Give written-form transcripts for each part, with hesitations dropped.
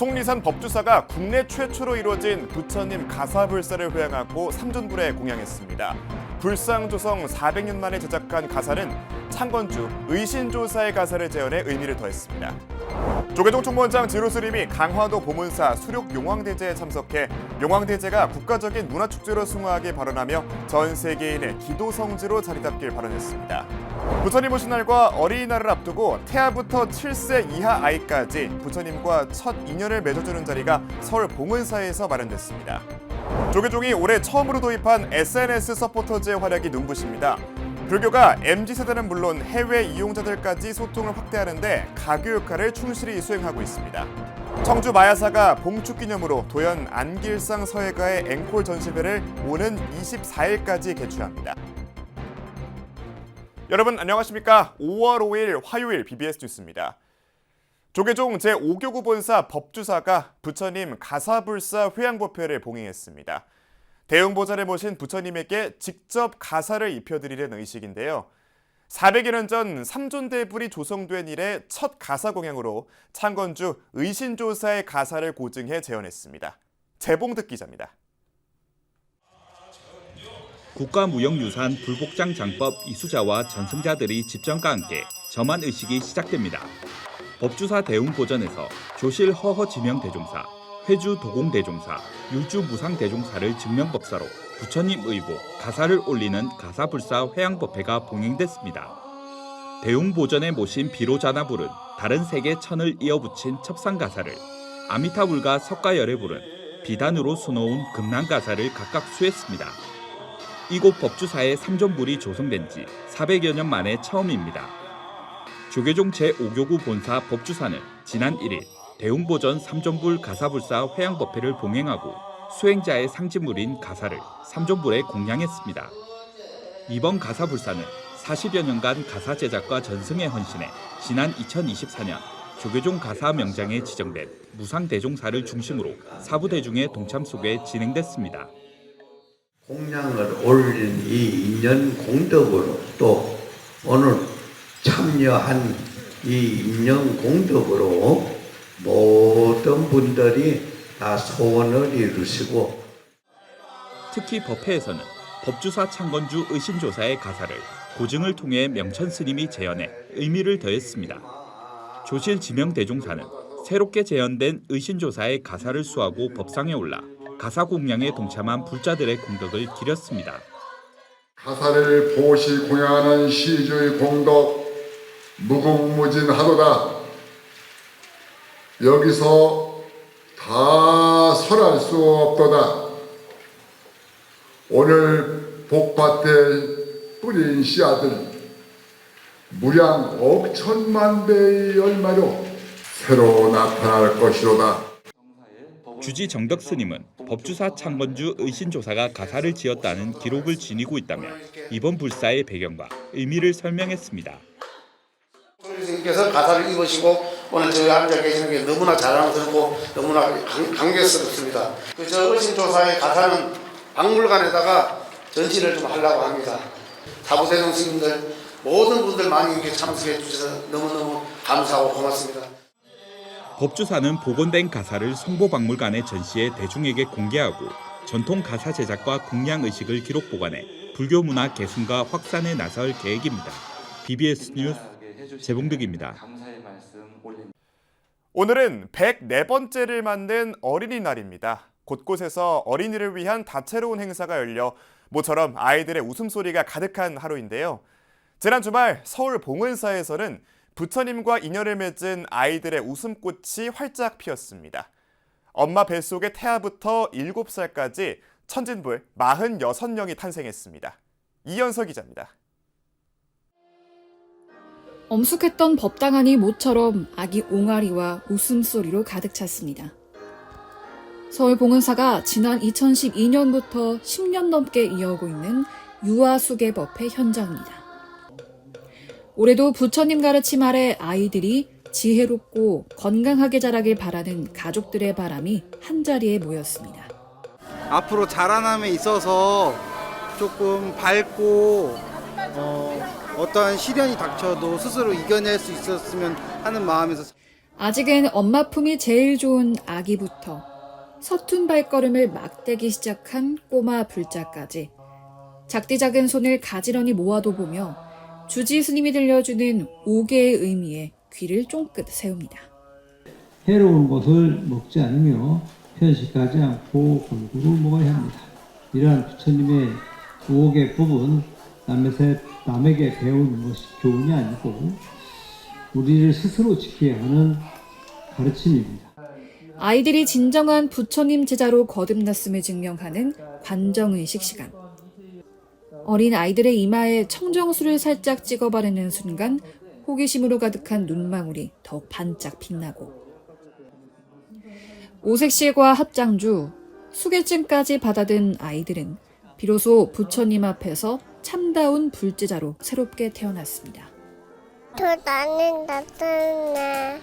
속리산 법주사가 국내 최초로 이루어진 부처님 가사불사를 회양하고 삼존불에 공양했습니다. 불상조성 400년 만에 제작한 가사는 창건주 의신조사의 가사를 재현해 의미를 더했습니다. 조계종 총무원장 지로스님이 강화도 보문사 수륙용왕대제에 참석해 용왕대제가 국가적인 문화축제로 승화하길 발언하며 전 세계인의 기도성지로 자리잡길 발언했습니다. 부처님 오신 날과 어린이날을 앞두고 태아부터 7세 이하 아이까지 부처님과 첫 인연을 맺어주는 자리가 서울 봉은사에서 마련됐습니다. 조계종이 올해 처음으로 도입한 SNS 서포터즈의 활약이 눈부십니다. 불교가 MZ세대는 물론 해외 이용자들까지 소통을 확대하는데 가교 역할을 충실히 수행하고 있습니다. 청주 마야사가 봉축 기념으로 도연 안길상 서예가의 앵콜 전시회를 오는 24일까지 개최합니다. 여러분 안녕하십니까? 5월 5일 화요일 BBS 뉴스입니다. 조계종 제5교구 본사 법주사가 부처님 가사불사 회양법회를 봉행했습니다. 대웅보좌를 모신 부처님에게 직접 가사를 입혀드리는 의식인데요. 400여 년 전 삼존대불이 조성된 이래 첫 가사 공양으로 창건주 의신조사의 가사를 고증해 재현했습니다. 재봉득 기자입니다. 국가무형유산 불복장 장법 이수자와 전승자들이 집전과 함께 점안 의식이 시작됩니다. 법주사 대웅보전에서 조실 허허 지명 대종사, 회주 도공 대종사, 율주 무상 대종사를 증명법사로 부처님 의보 가사를 올리는 가사불사 회양법회가 봉행됐습니다. 대웅보전에 모신 비로자나불은 다른 세계 천을 이어붙인 첩상가사를, 아미타불과 석가열애불은 비단으로 수놓은 금난가사를 각각 수했습니다. 이곳 법주사의 삼존불이 조성된 지 400여 년 만에 처음입니다. 조계종 제5교구 본사 법주사는 지난 1일 대웅보전 삼존불 가사불사 회양법회를 봉행하고 수행자의 상징물인 가사를 삼존불에 공양했습니다. 이번 가사불사는 40여 년간 가사 제작과 전승에 헌신해 지난 2024년 조계종 가사 명장에 지정된 무상대종사를 중심으로 사부대중의 동참 속에 진행됐습니다. 공양을 올린 이 인연 공덕으로 또 오늘 참여한 이 인연 공덕으로 모든 분들이 다 소원을 이루시고 특히 법회에서는 법주사 창건주 의신조사의 가사를 고증을 통해 명천 스님이 재현해 의미를 더했습니다. 조실 지명 대종사는 새롭게 재현된 의신조사의 가사를 수하고 법상에 올라 가사 공양에 동참한 불자들의 공덕을 기렸습니다. 가사를 보시 공양하는 시주의 공덕 무궁무진하도다. 여기서 다 설할 수 없도다. 오늘 복밭에 뿌린 씨앗을 무량 억천만 배의 열매로 새로 나타날 것이로다. 주지 정덕 스님은 법주사 창건주 의신조사가 가사를 지었다는 기록을 지니고 있다며 이번 불사의 배경과 의미를 설명했습니다. 스님께서 가사를 입으시고 오늘 저희 앉아 계시는 게 너무나 자랑스럽고 너무나 감격스럽습니다. 저 의신조사의 가사는 박물관에다가 전시를 좀 하려고 합니다. 사부대중 스님들 모든 분들 많이 이렇게 참석해 주셔서 너무너무 감사하고 고맙습니다. 법주사는 복원된 가사를 성보박물관에 전시해 대중에게 공개하고 전통 가사 제작과 공양 의식을 기록 보관해 불교 문화 개선과 확산에 나설 계획입니다. BBS 뉴스 재봉득입니다. 오늘은 104번째를 맞는 어린이날입니다. 곳곳에서 어린이를 위한 다채로운 행사가 열려 모처럼 아이들의 웃음소리가 가득한 하루인데요. 지난 주말 서울 봉은사에서는 부처님과 인연을 맺은 아이들의 웃음꽃이 활짝 피었습니다. 엄마 뱃속의 태아부터 7살까지 천진불 46명이 탄생했습니다. 이연서 기자입니다. 엄숙했던 법당하니 모처럼 아기 옹알이와 웃음소리로 가득 찼습니다. 서울 봉은사가 지난 2012년부터 10년 넘게 이어오고 있는 유아수계법회 현장입니다. 올해도 부처님 가르침 아래 아이들이 지혜롭고 건강하게 자라길 바라는 가족들의 바람이 한자리에 모였습니다. 앞으로 자라남에 있어서 조금 밝고 어떠한 시련이 닥쳐도 스스로 이겨낼 수 있었으면 하는 마음에서 아직은 엄마 품이 제일 좋은 아기부터 서툰 발걸음을 막대기 시작한 꼬마 불자까지 작디 작은 손을 가지런히 모아도 보며 주지 스님이 들려주는 5개의 의미에 귀를 쫑긋 세웁니다. 해로운 것을 먹지 않으며 편식하지 않고 골고루 먹어야 합니다. 이러한 부처님의 5개 법은 남에게 배우는 것이 교훈이 아니고 우리를 스스로 지켜야 하는 가르침입니다. 아이들이 진정한 부처님 제자로 거듭났음을 증명하는 관정의식 시간. 어린 아이들의 이마에 청정수를 살짝 찍어 바르는 순간 호기심으로 가득한 눈망울이 더욱 반짝 빛나고 오색실과 합장주, 수계증까지 받아든 아이들은 비로소 부처님 앞에서 참다운 불제자로 새롭게 태어났습니다. 나는 나타나.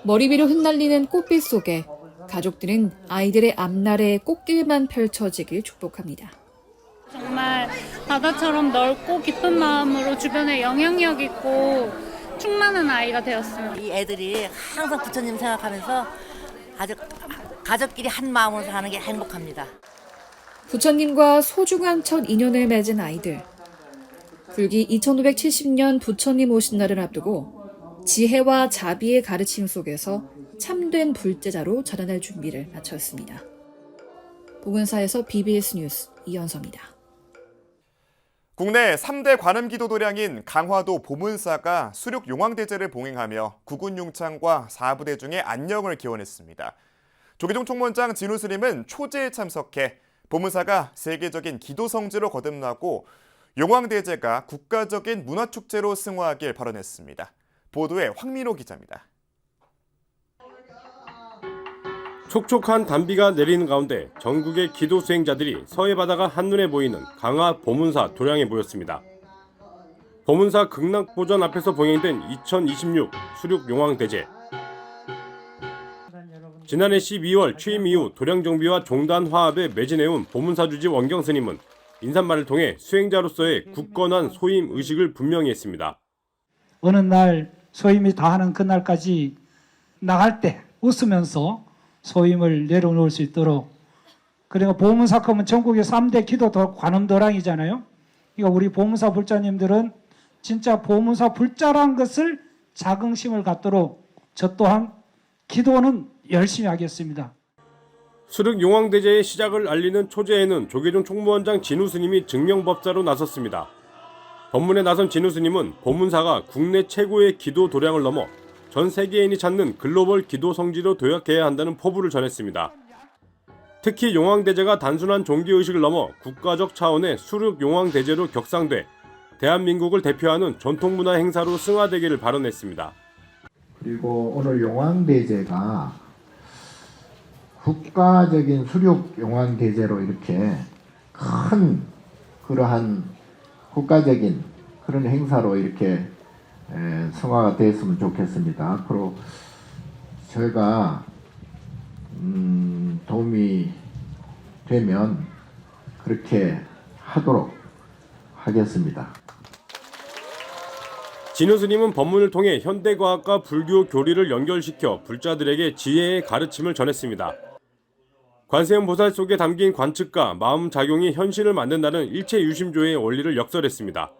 머리 위로 흩날리는 꽃빛 속에 가족들은 아이들의 앞날에 꽃길만 펼쳐지길 축복합니다. 정말 바다처럼 넓고 깊은 마음으로 주변에 영향력 있고 충만한 아이가 되었습니다. 이 애들이 항상 부처님 생각하면서 아주 가족끼리 한 마음으로 사는 게 행복합니다. 부처님과 소중한 첫 인연을 맺은 아이들. 불기 2570년 부처님 오신 날을 앞두고 지혜와 자비의 가르침 속에서 참된 불제자로 자라날 준비를 마쳤습니다. 봉은사에서 BBS 뉴스 이연서입니다. 국내 3대 관음기도 도량인 강화도 보문사가 수륙 용왕대제를 봉행하며 구군융창과 4부대 중에 안녕을 기원했습니다. 조계종 총무원장 진우 스님은 초제에 참석해 보문사가 세계적인 기도 성지로 거듭나고 용왕대제가 국가적인 문화축제로 승화하길 발언했습니다. 보도에 황민호 기자입니다. 촉촉한 단비가 내리는 가운데 전국의 기도 수행자들이 서해 바다가 한눈에 보이는 강화 보문사 도량에 모였습니다. 보문사 극락보전 앞에서 봉행된 2026 수륙 용왕대제. 지난해 12월 취임 이후 도량 정비와 종단 화합에 매진해온 보문사 주지 원경 스님은 인사말을 통해 수행자로서의 굳건한 소임 의식을 분명히 했습니다. 어느 날 소임이 다하는 그날까지 나갈 때 웃으면서 소임을 내려놓을 수 있도록, 그러니까 보문사금은 전국의 3대 기도 관음도량이잖아요. 그러니까 우리 보문사 불자님들은 진짜 보문사 불자란 것을 자긍심을 갖도록 저 또한 기도는 열심히 하겠습니다. 수륙 용왕대제의 시작을 알리는 초제에는 조계종 총무원장 진우 스님이 증명법사로 나섰습니다. 법문에 나선 진우 스님은 보문사가 국내 최고의 기도 도량을 넘어 전 세계인이 찾는 글로벌 기도 성지로 도약해야 한다는 포부를 전했습니다. 특히 용왕대제가 단순한 종교의식을 넘어 국가적 차원의 수륙 용왕대제로 격상돼 대한민국을 대표하는 전통문화 행사로 승화되기를 발언했습니다. 그리고 오늘 용왕대제가 국가적인 수륙 용왕대제로 이렇게 큰 그러한 국가적인 그런 행사로 이렇게 승화가 됐으면 좋겠습니다. 앞으로 저희가 도움이 되면 그렇게 하도록 하겠습니다. 진우 스님은 법문을 통해 현대과학과 불교 교리를 연결시켜 불자들에게 지혜의 가르침을 전했습니다. 관세음 보살 속에 담긴 관측과 마음작용이 현실을 만든다는 일체유심조의 원리를 역설했습니다.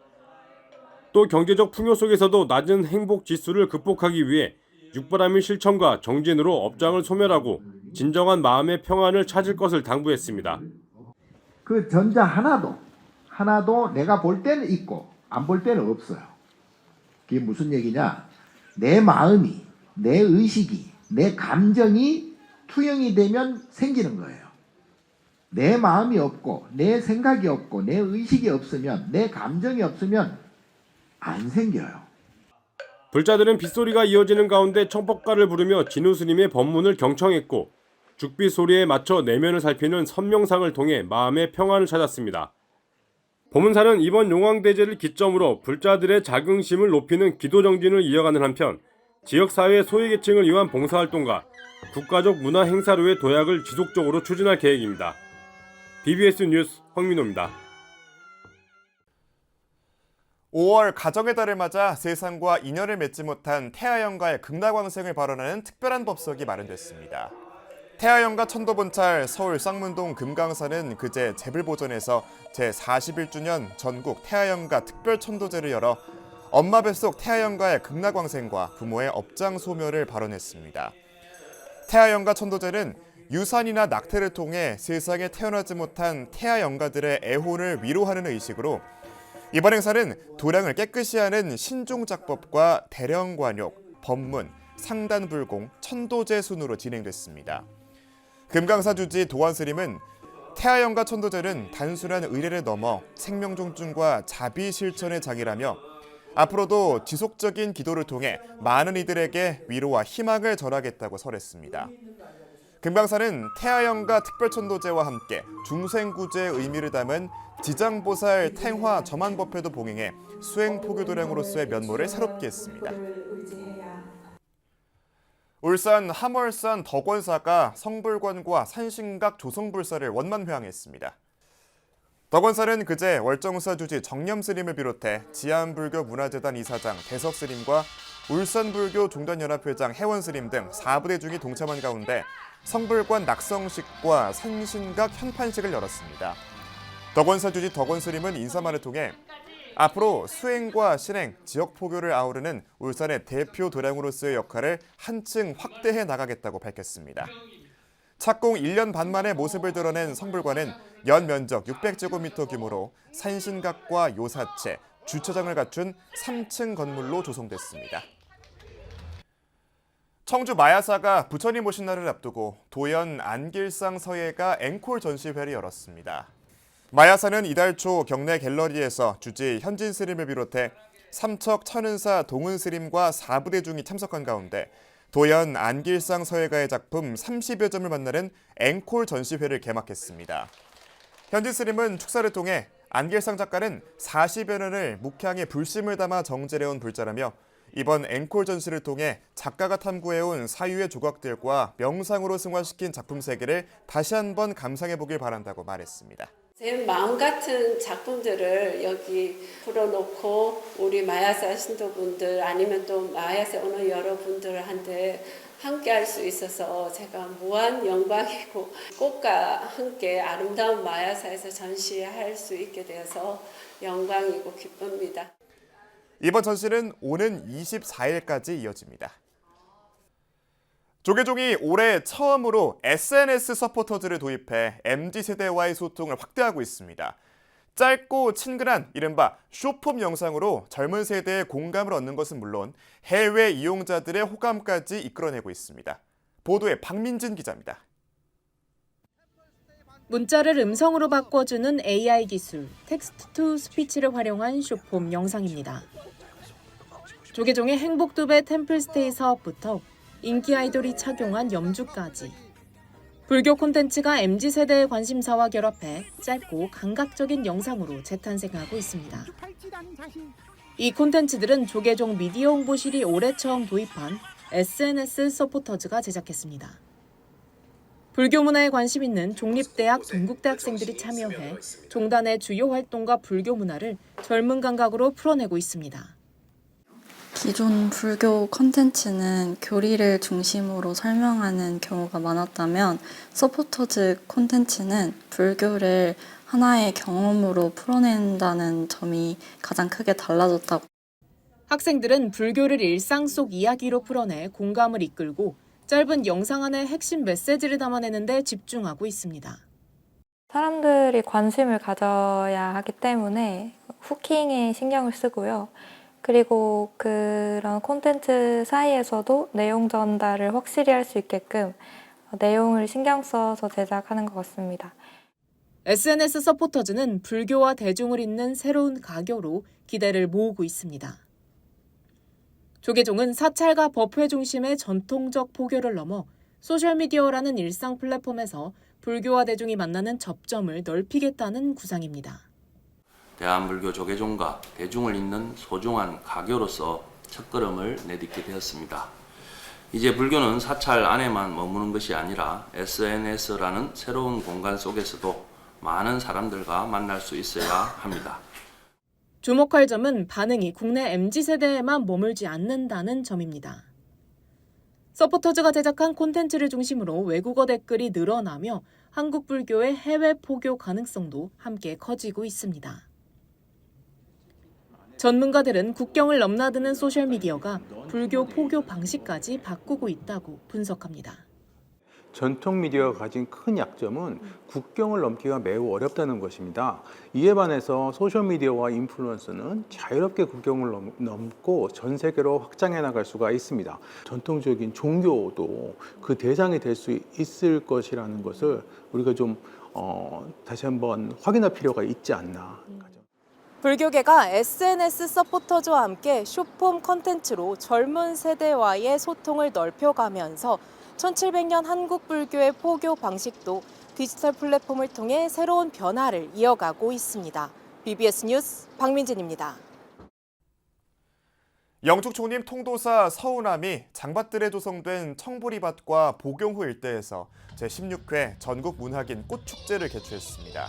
또 경제적 풍요 속에서도 낮은 행복 지수를 극복하기 위해 육바람의 실천과 정진으로 업장을 소멸하고 진정한 마음의 평안을 찾을 것을 당부했습니다. 그 전자 하나도 내가 볼 때는 있고 안 볼 때는 없어요. 그게 무슨 얘기냐? 내 마음이, 내 의식이, 내 감정이 투영이 되면 생기는 거예요. 내 마음이 없고 내 생각이 없고 내 의식이 없으면 내 감정이 없으면 안 생겨요. 불자들은 빗소리가 이어지는 가운데 청법가를 부르며 진우 스님의 법문을 경청했고 죽빛 소리에 맞춰 내면을 살피는 선명상을 통해 마음의 평안을 찾았습니다. 법문사는 이번 용왕대제를 기점으로 불자들의 자긍심을 높이는 기도정진을 이어가는 한편 지역사회 소외계층을 위한 봉사활동과 국가적 문화 행사로의 도약을 지속적으로 추진할 계획입니다. BBS 뉴스 황민호입니다. 5월 가정의 달을 맞아 세상과 인연을 맺지 못한 태아영가의 극락왕생을 발언하는 특별한 법석이 마련됐습니다. 태아영가 천도본찰 서울 쌍문동 금강사는 그제 제불보전에서 제41주년 전국 태아영가 특별천도제를 열어 엄마 뱃속 태아영가의 극락왕생과 부모의 업장소멸을 발언했습니다. 태아영가 천도제는 유산이나 낙태를 통해 세상에 태어나지 못한 태아영가들의 애혼을 위로하는 의식으로 이번 행사는 도량을 깨끗이 하는 신종작법과 대령관욕, 법문, 상단불공, 천도제 순으로 진행됐습니다. 금강사 주지 도환스님은 태아영가 천도제는 단순한 의례를 넘어 생명 존중과 자비 실천의 장이라며 앞으로도 지속적인 기도를 통해 많은 이들에게 위로와 희망을 전하겠다고 설했습니다. 금강사는 태아영가 특별천도제와 함께 중생구제의 의미를 담은 지장보살 탱화 점안법회도 봉행해 수행포교도량으로서의 면모를 새롭게 했습니다. 울산 함월산 덕원사가 성불관과 산신각 조성불사를 원만회항했습니다. 덕원사는 그제 월정사 주지 정념스님을 비롯해 지안불교문화재단 이사장 대석스님과 울산불교종단연합회장 혜원스님 등 4부대 중이 동참한 가운데 성불관 낙성식과 산신각 현판식을 열었습니다. 덕원사 주지 덕원스님은 인사말을 통해 앞으로 수행과 실행, 지역 포교를 아우르는 울산의 대표 도량으로서의 역할을 한층 확대해 나가겠다고 밝혔습니다. 착공 1년 반 만에 모습을 드러낸 성불관은 연 면적 600제곱미터 규모로 산신각과 요사체, 주차장을 갖춘 3층 건물로 조성됐습니다. 청주 마야사가 부처님 오신 날을 앞두고 도연 안길상 서예가 앵콜 전시회를 열었습니다. 마야사는 이달 초 경내 갤러리에서 주지 현진 스님을 비롯해 삼척 천은사 동은 스님과 4부대 중이 참석한 가운데 도연 안길상 서예가의 작품 30여 점을 만나는 앵콜 전시회를 개막했습니다. 현진 스님은 축사를 통해 안길상 작가는 40여 년을 묵향에 불심을 담아 정제해온 불자라며 이번 앵콜 전시를 통해 작가가 탐구해온 사유의 조각들과 명상으로 승화시킨 작품 세계를 다시 한번 감상해보길 바란다고 말했습니다. 제 마음 같은 작품들을 여기 풀어놓고 우리 마야사 신도분들 아니면 또 마야사 오는 여러분들한테 함께 할 수 있어서 제가 무한 영광이고 꽃과 함께 아름다운 마야사에서 전시할 수 있게 되어서 영광이고 기쁩니다. 이번 전시는 오는 24일까지 이어집니다. 조계종이 올해 처음으로 SNS 서포터즈를 도입해 MZ세대와의 소통을 확대하고 있습니다. 짧고 친근한 이른바 쇼폼 영상으로 젊은 세대의 공감을 얻는 것은 물론 해외 이용자들의 호감까지 이끌어내고 있습니다. 보도에 박민진 기자입니다. 문자를 음성으로 바꿔주는 AI 기술, 텍스트 투 스피치를 활용한 쇼폼 영상입니다. 조계종의 행복두배 템플스테이 사업부터 인기 아이돌이 착용한 염주까지 불교 콘텐츠가 MZ세대의 관심사와 결합해 짧고 감각적인 영상으로 재탄생하고 있습니다. 이 콘텐츠들은 조계종 미디어 홍보실이 올해 처음 도입한 SNS 서포터즈가 제작했습니다. 불교 문화에 관심 있는 종립대학, 동국대학생들이 참여해 종단의 주요 활동과 불교 문화를 젊은 감각으로 풀어내고 있습니다. 기존 불교 콘텐츠는 교리를 중심으로 설명하는 경우가 많았다면 서포터즈 콘텐츠는 불교를 하나의 경험으로 풀어낸다는 점이 가장 크게 달라졌다고. 학생들은 불교를 일상 속 이야기로 풀어내 공감을 이끌고 짧은 영상 안에 핵심 메시지를 담아내는 데 집중하고 있습니다. 사람들이 관심을 가져야 하기 때문에 후킹에 신경을 쓰고요. 그리고 그런 콘텐츠 사이에서도 내용 전달을 확실히 할 수 있게끔 내용을 신경 써서 제작하는 것 같습니다. SNS 서포터즈는 불교와 대중을 잇는 새로운 가교로 기대를 모으고 있습니다. 조계종은 사찰과 법회 중심의 전통적 포교를 넘어 소셜미디어라는 일상 플랫폼에서 불교와 대중이 만나는 접점을 넓히겠다는 구상입니다. 대한불교 조계종과 대중을 잇는 소중한 가교로서 첫걸음을 내딛게 되었습니다. 이제 불교는 사찰 안에만 머무는 것이 아니라 SNS라는 새로운 공간 속에서도 많은 사람들과 만날 수 있어야 합니다. 주목할 점은 반응이 국내 MZ세대에만 머물지 않는다는 점입니다. 서포터즈가 제작한 콘텐츠를 중심으로 외국어 댓글이 늘어나며 한국 불교의 해외 포교 가능성도 함께 커지고 있습니다. 전문가들은 국경을 넘나드는 소셜미디어가 불교 포교 방식까지 바꾸고 있다고 분석합니다. 전통 미디어가 가진 큰 약점은 국경을 넘기가 매우 어렵다는 것입니다. 이에 반해서 소셜미디어와 인플루언서는 자유롭게 국경을 넘고 전 세계로 확장해 나갈 수가 있습니다. 전통적인 종교도 그 대상이 될 수 있을 것이라는 것을 우리가 좀 다시 한번 확인할 필요가 있지 않나. 불교계가 SNS 서포터즈와 함께 숏폼 컨텐츠로 젊은 세대와의 소통을 넓혀가면서 1700년 한국 불교의 포교 방식도 디지털 플랫폼을 통해 새로운 변화를 이어가고 있습니다. BBS 뉴스 박민진입니다. 영축 총림 통도사 서우남이 장밭들에 조성된 청보리밭과 보경호 일대에서 제16회 전국 문학인 꽃축제를 개최했습니다.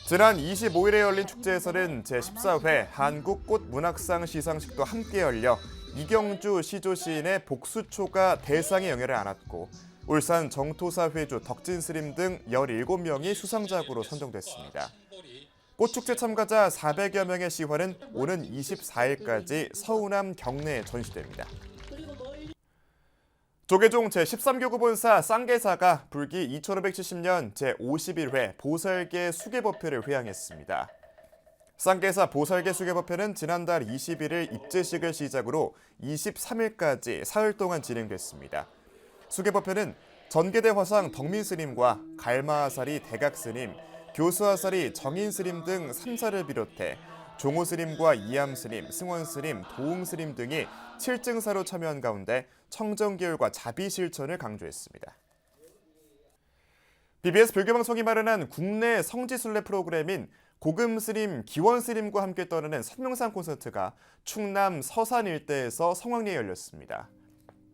지난 25일에 열린 축제에서는 제14회 한국꽃문학상 시상식도 함께 열려 이경주 시조 시인의 복수초가 대상의 영예를 안았고 울산 정토사 회주 덕진스님 등 17명이 수상작으로 선정됐습니다. 꽃축제 참가자 400여 명의 시화는 오는 24일까지 서우남 경내에 전시됩니다. 조계종 제13교구 본사 쌍계사가 불기 2570년 제51회 보살계 수계법회를 회항했습니다. 쌍계사 보살계 수계법회는 지난달 21일 입제식을 시작으로 23일까지 사흘 동안 진행됐습니다. 수계법회는 전계대 화상 덕민스님과 갈마아사리 대각스님, 교수아사리 정인스님 등 3사를 비롯해 종호스님과 이암스님, 승원스님, 도웅스님 등이 7증사로 참여한 가운데 청정기율과 자비실천을 강조했습니다. BBS 불교방송이 마련한 국내 성지순례 프로그램인 고금스님, 기원스님과 함께 떠나는 선명산 콘서트가 충남 서산 일대에서 성황리에 열렸습니다.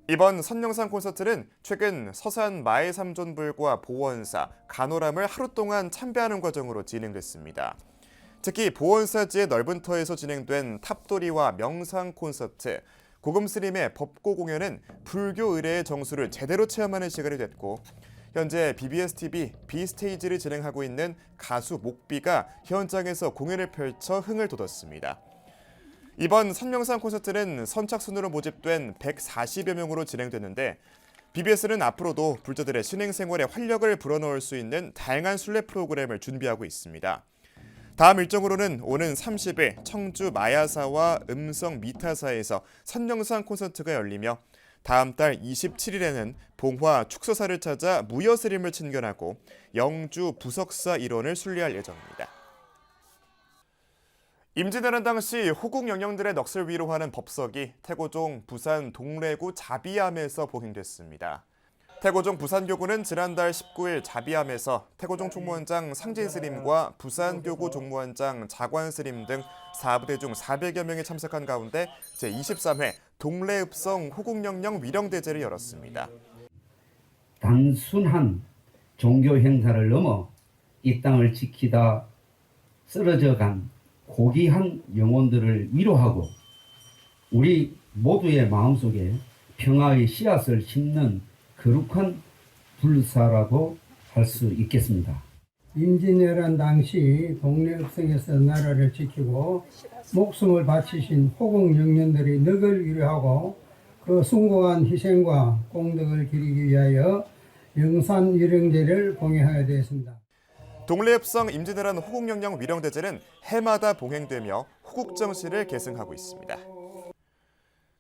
이번 선명산 콘서트는 최근 서산 마해삼존불과 보원사, 간호람을 하루 동안 참배하는 과정으로 진행됐습니다. 특히 보원사지의 넓은 터에서 진행된 탑돌이와 명상 콘서트, 고금스님의 법고 공연은 불교 의례의 정수를 제대로 체험하는 시간이 됐고 현재 BBS-TV 비스테이지를 진행하고 있는 가수 목비가 현장에서 공연을 펼쳐 흥을 돋웠습니다. 이번 선명산 콘서트는 선착순으로 모집된 140여 명으로 진행됐는데 BBS는 앞으로도 불자들의 신행생활에 활력을 불어넣을 수 있는 다양한 순례 프로그램을 준비하고 있습니다. 다음 일정으로는 오는 30일 청주 마야사와 음성 미타사에서 선명산 콘서트가 열리며 다음 달 27일에는 봉화 축서사를 찾아 무여스님을 친견하고 영주 부석사 일원을 순례할 예정입니다. 임진왜란 당시 호국 영령들의 넋을 위로하는 법석이 태고종 부산 동래구 자비암에서 봉행됐습니다. 태고종 부산교구는 지난달 19일 자비암에서 태고종 총무원장 상진스님과 부산교구 종무원장 자관스님 등 4부대 중 400여 명이 참석한 가운데 제23회 동래읍성 호국영령 위령대제를 열었습니다. 단순한 종교 행사를 넘어 이 땅을 지키다 쓰러져간 고귀한 영혼들을 위로하고 우리 모두의 마음속에 평화의 씨앗을 심는 거룩한 불사라고 할 수 있겠습니다. 임진왜란 당시 동래읍성에서 나라를 지키고 목숨을 바치신 호국 영령들의 넋을 위로하고 그 숭고한 희생과 공덕을 기리기 위하여 영산 위령제를 봉행하게 되었습니다. 동래읍성 임진왜란 호국영령 위령대제는 해마다 봉행되며 호국정시를 계승하고 있습니다.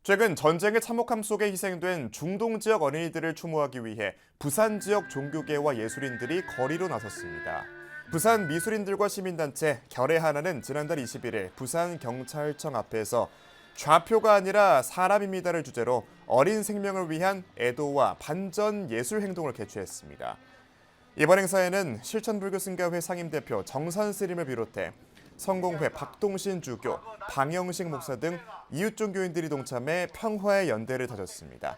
최근 전쟁의 참혹함 속에 희생된 중동 지역 어린이들을 추모하기 위해 부산 지역 종교계와 예술인들이 거리로 나섰습니다. 부산 미술인들과 시민단체 결의하나는 지난달 21일 부산경찰청 앞에서 좌표가 아니라 사람입니다를 주제로 어린 생명을 위한 애도와 반전 예술 행동을 개최했습니다. 이번 행사에는 실천불교 승가회 상임대표 정산 스님을 비롯해 성공회 박동신 주교, 방영식 목사 등 이웃 종교인들이 동참해 평화의 연대를 다졌습니다.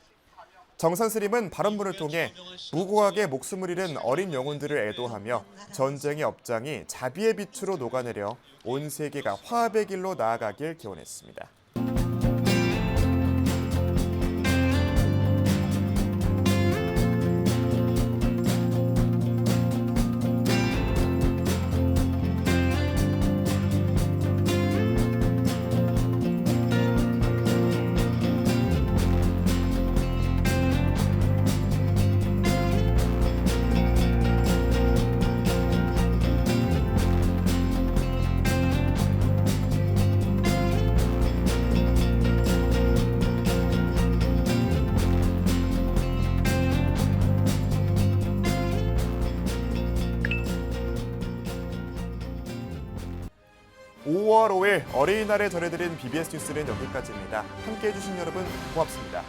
정산 스님은 발언문을 통해 무고하게 목숨을 잃은 어린 영혼들을 애도하며 전쟁의 업장이 자비의 빛으로 녹아내려 온 세계가 화합의 길로 나아가길 기원했습니다. (5월 5일) 어린이날에 전해드린 BBS 뉴스는 여기까지입니다. 함께해 주신 여러분 고맙습니다.